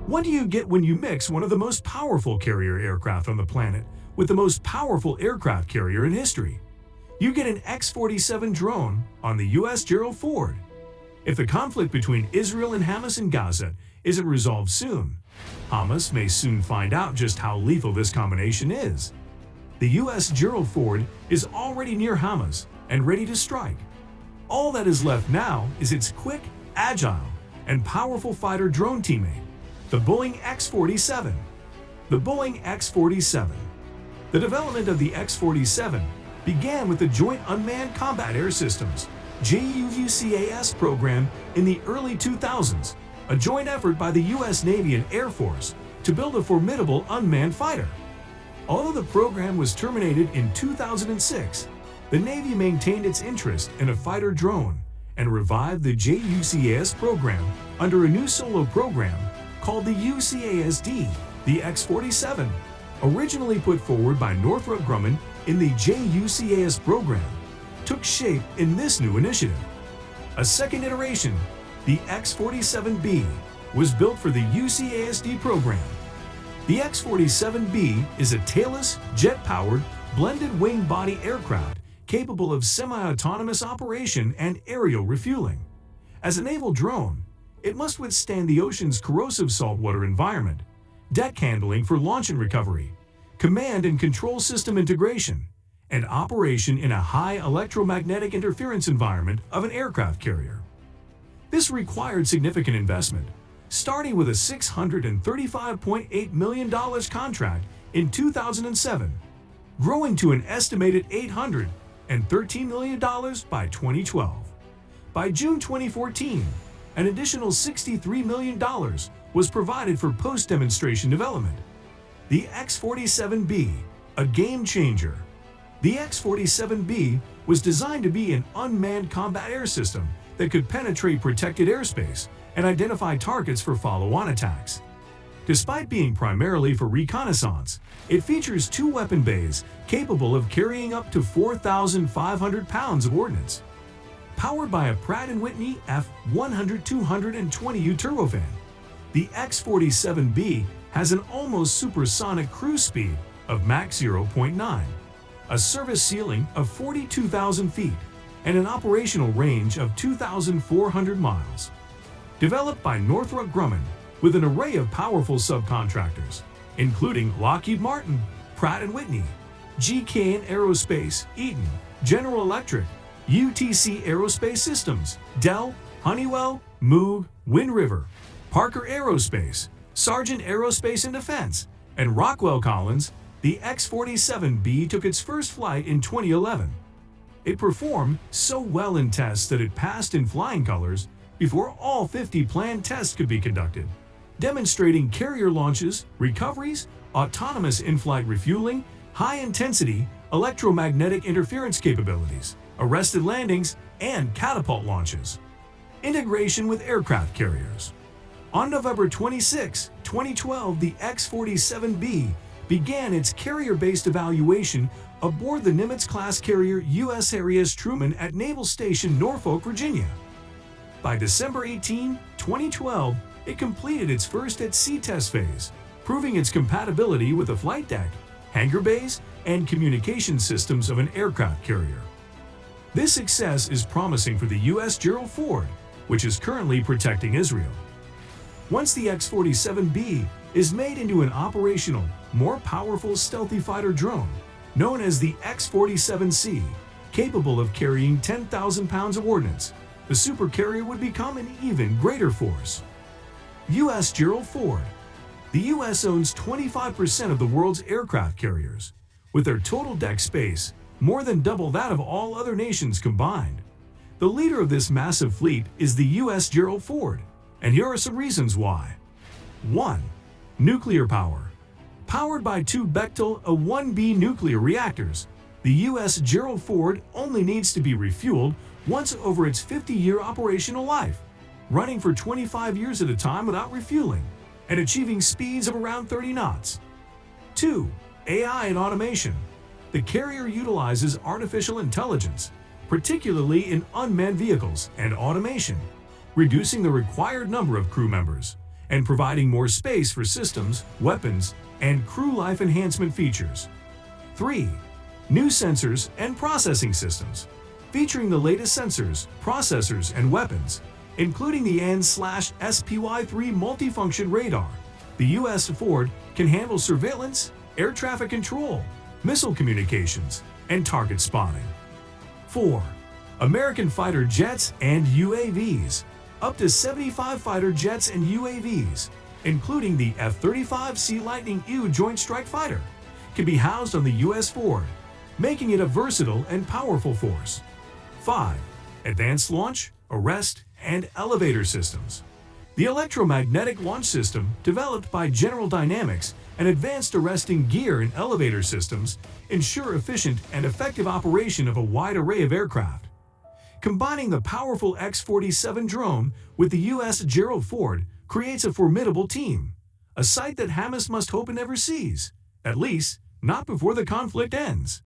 What do you get when you mix one of the most powerful carrier aircraft on the planet with the most powerful aircraft carrier in history? You get an X-47 drone on the USS Gerald Ford. If the conflict between Israel and Hamas in Gaza isn't resolved soon, Hamas may soon find out just how lethal this combination is. The USS Gerald Ford is already near Hamas and ready to strike. All that is left now is its quick, agile, and powerful fighter drone teammate, the Boeing X-47. The Boeing X-47. The development of the X-47 began with the Joint Unmanned Combat Air Systems (JUUCAS) program in the early 2000s, a joint effort by the U.S. Navy and Air Force to build a formidable unmanned fighter. Although the program was terminated in 2006, the Navy maintained its interest in a fighter drone and revived the JUUCAS program under a new solo program called the UCASD, the X-47, originally put forward by Northrop Grumman in the JUCAS program, took shape in this new initiative. A second iteration, the X-47B, was built for the UCASD program. The X-47B is a tailless, jet-powered, blended wing-body aircraft capable of semi-autonomous operation and aerial refueling. As a naval drone, it must withstand the ocean's corrosive saltwater environment, deck handling for launch and recovery, command and control system integration, and operation in a high electromagnetic interference environment of an aircraft carrier. This required significant investment, starting with a $635.8 million contract in 2007, growing to an estimated $813 million by 2012. By June 2014, an additional $63 million was provided for post-demonstration development. The X-47B, a game changer. The X-47B was designed to be an unmanned combat air system that could penetrate protected airspace and identify targets for follow-on attacks. Despite being primarily for reconnaissance, it features two weapon bays capable of carrying up to 4,500 pounds of ordnance. Powered by a Pratt & Whitney F100-220U turbofan, the X-47B has an almost supersonic cruise speed of Mach 0.9, a service ceiling of 42,000 feet, and an operational range of 2,400 miles. Developed by Northrop Grumman with an array of powerful subcontractors, including Lockheed Martin, Pratt & Whitney, GKN Aerospace, Eaton, General Electric, UTC Aerospace Systems, Dell, Honeywell, Moog, Wind River, Parker Aerospace, Sargent Aerospace and Defense, and Rockwell Collins, the X-47B took its first flight in 2011. It performed so well in tests that it passed in flying colors before all 50 planned tests could be conducted, demonstrating carrier launches, recoveries, autonomous in-flight refueling, high-intensity electromagnetic interference capabilities, arrested landings, and catapult launches. Integration with aircraft carriers. On November 26, 2012, the X-47B began its carrier-based evaluation aboard the Nimitz-class carrier USS Truman at Naval Station Norfolk, Virginia. By December 18, 2012, it completed its first at-sea test phase, proving its compatibility with the flight deck, hangar bays, and communication systems of an aircraft carrier. This success is promising for the USS Gerald Ford, which is currently protecting Israel. Once the X-47B is made into an operational, more powerful stealthy fighter drone, known as the X-47C, capable of carrying 10,000 pounds of ordnance, the supercarrier would become an even greater force. USS Gerald Ford. The U.S. owns 25% of the world's aircraft carriers, with their total deck space more than double that of all other nations combined. The leader of this massive fleet is the USS Gerald Ford, and here are some reasons why. 1. Nuclear power. Powered by two Bechtel A-1B nuclear reactors, the USS Gerald Ford only needs to be refueled once over its 50-year operational life, running for 25 years at a time without refueling, and achieving speeds of around 30 knots. 2. AI and automation. The carrier utilizes artificial intelligence, particularly in unmanned vehicles and automation, reducing the required number of crew members and providing more space for systems, weapons, and crew life enhancement features. 3. New sensors and processing systems. Featuring the latest sensors, processors, and weapons, including the AN/SPY-3 multifunction radar, the U.S. Ford can handle surveillance, air traffic control, missile communications, and target spotting. 4. American fighter jets and UAVs. Up to 75 fighter jets and UAVs, including the F-35 Sea Lightning II Joint Strike Fighter, can be housed on the U.S. Ford, making it a versatile and powerful force. 5. Advanced launch, arrest, and elevator systems. The electromagnetic launch system, developed by General Dynamics, and advanced arresting gear and elevator systems ensure efficient and effective operation of a wide array of aircraft. Combining the powerful X-47 drone with the USS Gerald Ford creates a formidable team, a sight that Hamas must hope it never sees, at least not before the conflict ends.